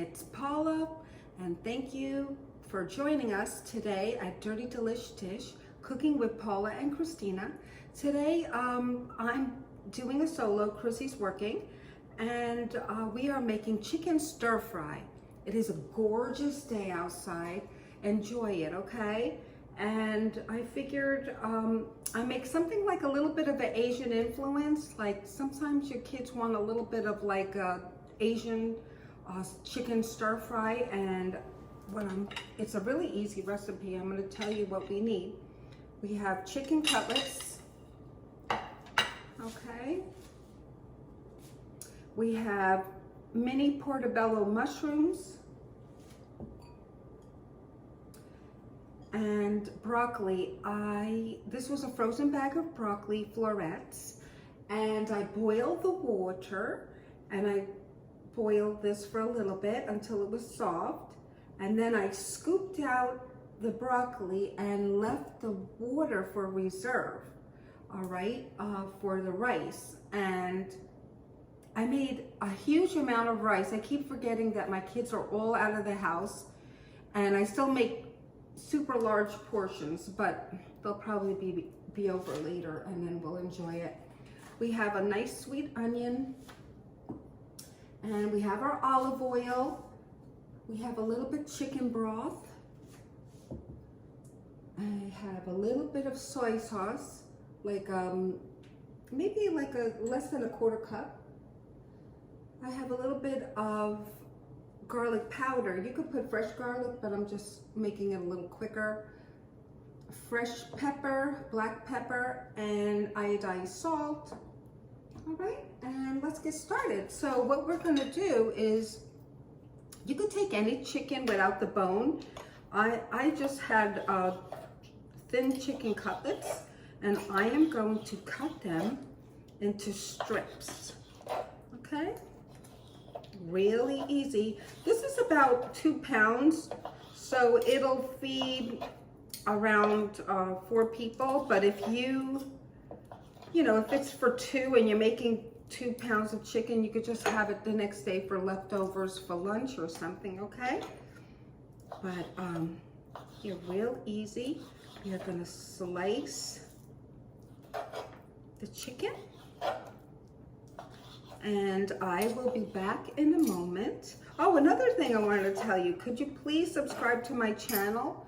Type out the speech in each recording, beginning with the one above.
It's Paula, and thank you for joining us today at Dirty Delish Dish, Cooking with Paula and Christina. Today, I'm doing a solo, Chrissy's working, and we are making chicken stir fry. It is a gorgeous day outside. Enjoy it, okay? And I figured I make something like a little bit of an Asian influence. Like sometimes your kids want a little bit of like a Asian chicken stir fry, and it's a really easy recipe. I'm going to tell you what we need. We have chicken cutlets, okay? We have mini portobello mushrooms and broccoli. This was a frozen bag of broccoli florets, and I boiled the water, and I boiled this for a little bit until it was soft, and then I scooped out the broccoli and left the water for reserve, all right, for the rice. And I made a huge amount of rice. I keep forgetting that my kids are all out of the house, and I still make super large portions, but they'll probably be over later, and then we'll enjoy it. We have a nice sweet onion, and we have our olive oil. We have a little bit chicken broth. I have a little bit of soy sauce, like maybe like less than a quarter cup. I have a little bit of garlic powder. You could put fresh garlic, but I'm just making it a little quicker. Fresh pepper, black pepper, and iodized salt. All right, and let's get started. So what we're gonna do is, you could take any chicken without the bone. I just had thin chicken cutlets, and I am going to cut them into strips, okay? Really easy. This is about 2 pounds, so it'll feed around 4 people. But if if it's for 2 and you're making 2 pounds of chicken, you could just have it the next day for leftovers for lunch or something, okay? But you're real easy. You're gonna slice the chicken, and I will be back in a moment. Oh, another thing I wanted to tell you, could you please subscribe to my channel?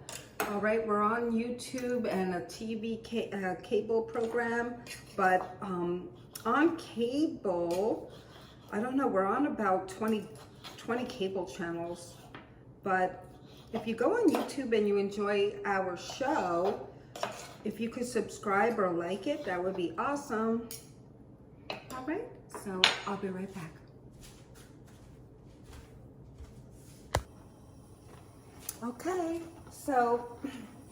All right, we're on YouTube and a TV cable program, but on cable, I don't know, we're on about 20 cable channels. But if you go on YouTube and you enjoy our show, if you could subscribe or like it, that would be awesome. All right, so I'll be right back. Okay, so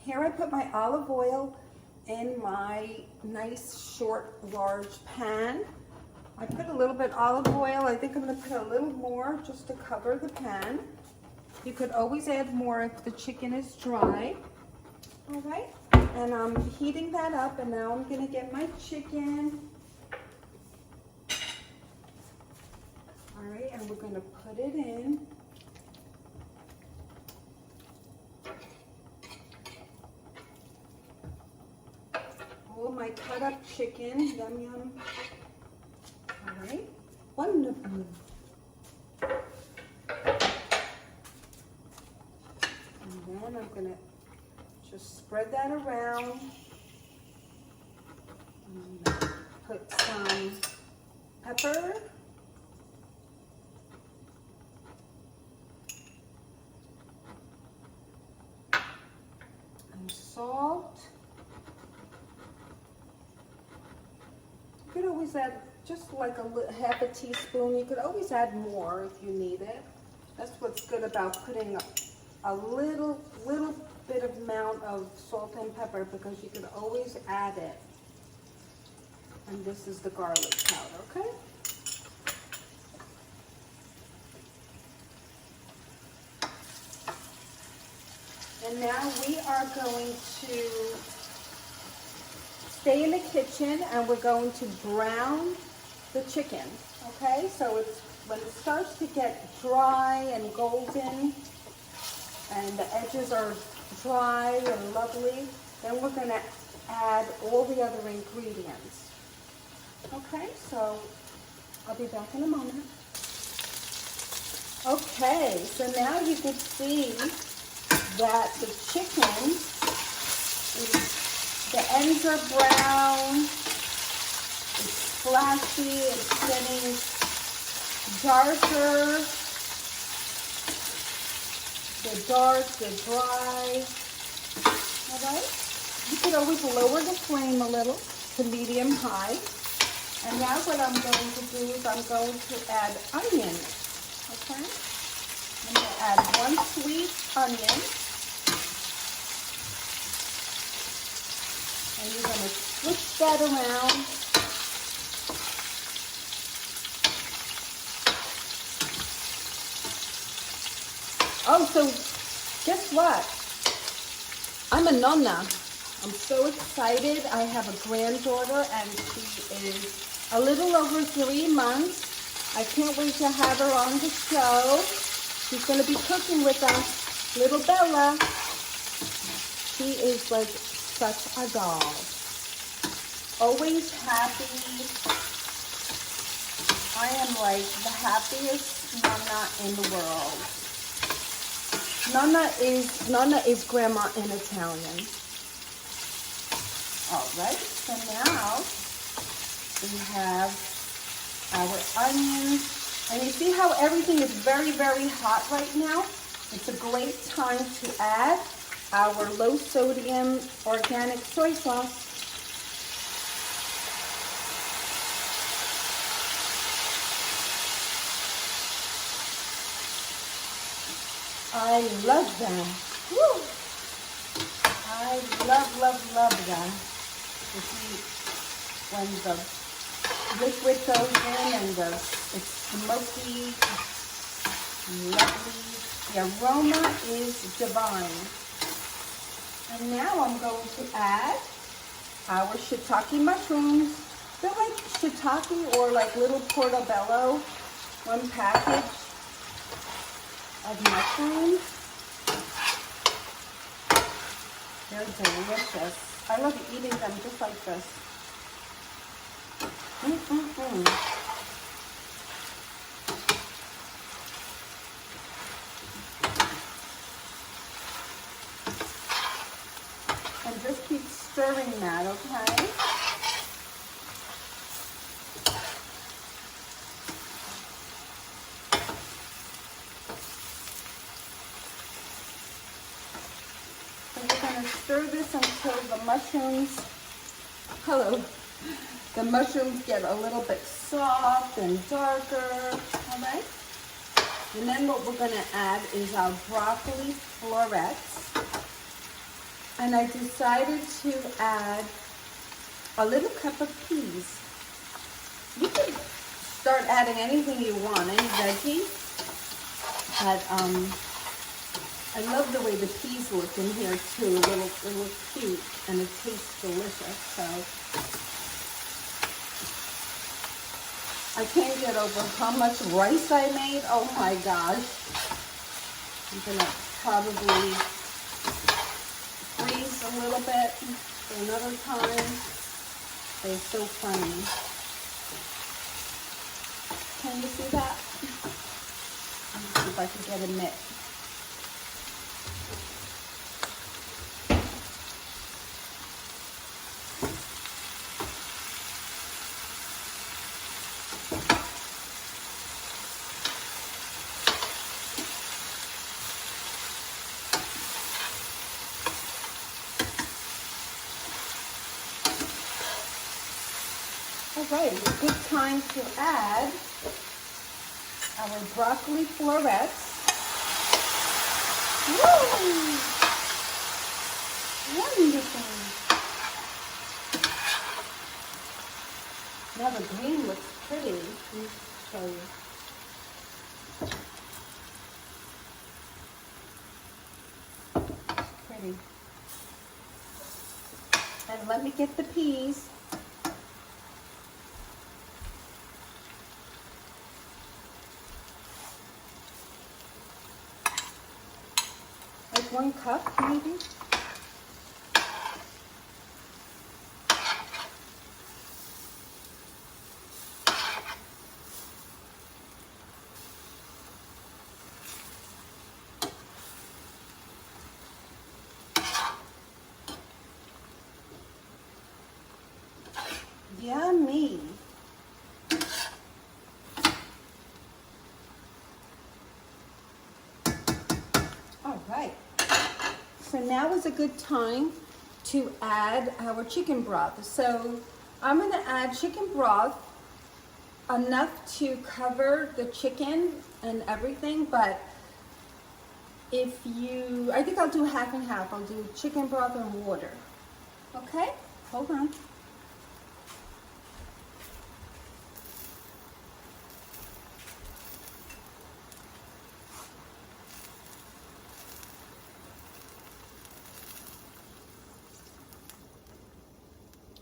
here I put my olive oil in my nice short large pan. I put a little bit olive oil. I think I'm going to put a little more just to cover the pan. You could always add more if the chicken is dry. All right, and I'm heating that up, and now I'm going to get my chicken. All right, and we're going to put it in. Oh, my cut up chicken, yum yum. All right, wonderful. And then I'm gonna just spread that around. I'm gonna put some pepper. And salt. You could always add just like half a teaspoon. You could always add more if you need it. That's what's good about putting a little bit of amount of salt and pepper, because you could always add it. And this is the garlic powder, okay? And now we are going to stay in the kitchen, and we're going to brown the chicken, okay? So it's when it starts to get dry and golden and the edges are dry and lovely, then we're going to add all the other ingredients. Okay, so I'll be back in a moment. Okay, so now you can see that the chicken, the ends are brown, it's flashy, it's getting darker, they're dark, they're dry. All right? You could always lower the flame a little to medium high. And now what I'm going to do is I'm going to add onion. Okay? I'm going to add 1 sweet onion. And you're going to switch that around. Oh, so guess what? I'm a nonna. I'm so excited. I have a granddaughter and she is a little over 3 months. I can't wait to have her on the show. She's going to be cooking with us. Little Bella. She is like such a doll. Always happy. I am like the happiest nonna in the world. Nonna is grandma in Italian. All right, so now we have our onions. And you see how everything is very, very hot right now? It's a great time to add our low sodium organic soy sauce. I love that. Woo! I love, love, love that. You see, when the liquid goes in and it's smoky, lovely. The aroma is divine. And now I'm going to add our shiitake mushrooms. They're like shiitake or like little portobello, 1 package of mushrooms. They're delicious. I love eating them just like this. And just keep stirring that, okay? So we're going to stir this until the mushrooms, the mushrooms get a little bit soft and darker, all right? And then what we're going to add is our broccoli florets. And I decided to add a little cup of peas. You can start adding anything you want, any veggie. But I love the way the peas look in here too. They look cute and it tastes delicious. So I can't get over how much rice I made. Oh my gosh. I'm gonna probably freeze a little bit for another time. They're so funny. Can you see that? Let me see if I can get a mitt. All right, it's a good time to add our broccoli florets. Woo! Wonderful. Now the green looks pretty. Let me show you. Pretty. And let me get the peas. 1 cup maybe. Yummy. All right. So now is a good time to add our chicken broth. So I'm going to add chicken broth enough to cover the chicken and everything, but if you, I think I'll do half and half. I'll do chicken broth and water. Okay, hold on.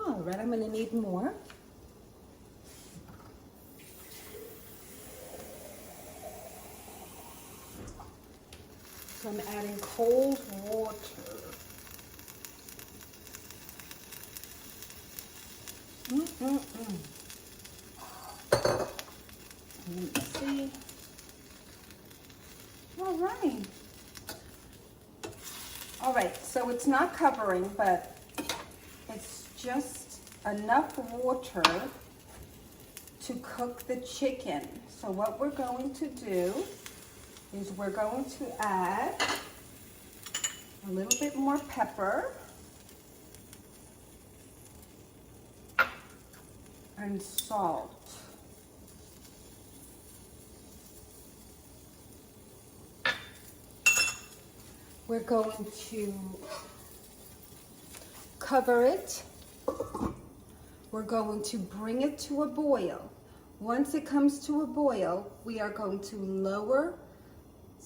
All right, I'm gonna need more. So I'm adding cold water. Let's see. All right. All right, so it's not covering, but it's just enough water to cook the chicken. So what we're going to do is we're going to add a little bit more pepper and salt. We're going to cover it. We're going to bring it to a boil. Once it comes to a boil, we are going to lower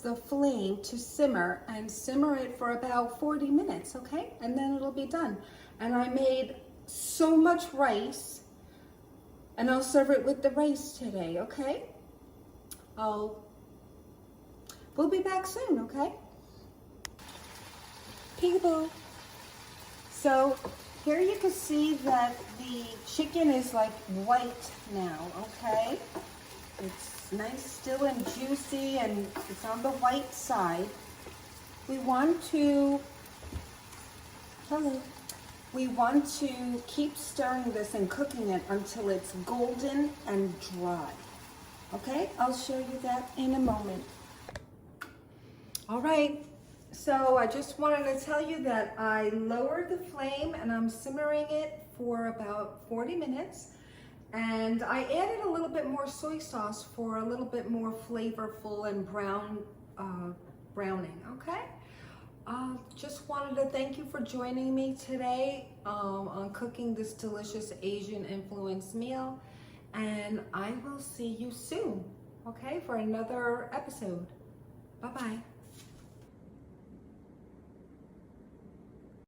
the flame to simmer and simmer it for about 40 minutes, okay? And then it'll be done. And I made so much rice, and I'll serve it with the rice today, okay? We'll be back soon, okay? Peekaboo. So here you can see that the chicken is like white now, okay? It's nice, still and juicy, and it's on the white side. We want to keep stirring this and cooking it until it's golden and dry. Okay, I'll show you that in a moment. All right, so I just wanted to tell you that I lowered the flame and I'm simmering it for about 40 minutes. And I added a little bit more soy sauce for a little bit more flavorful and browning, okay? Just wanted to thank you for joining me today on cooking this delicious Asian influenced meal. And I will see you soon, okay, for another episode. Bye-bye.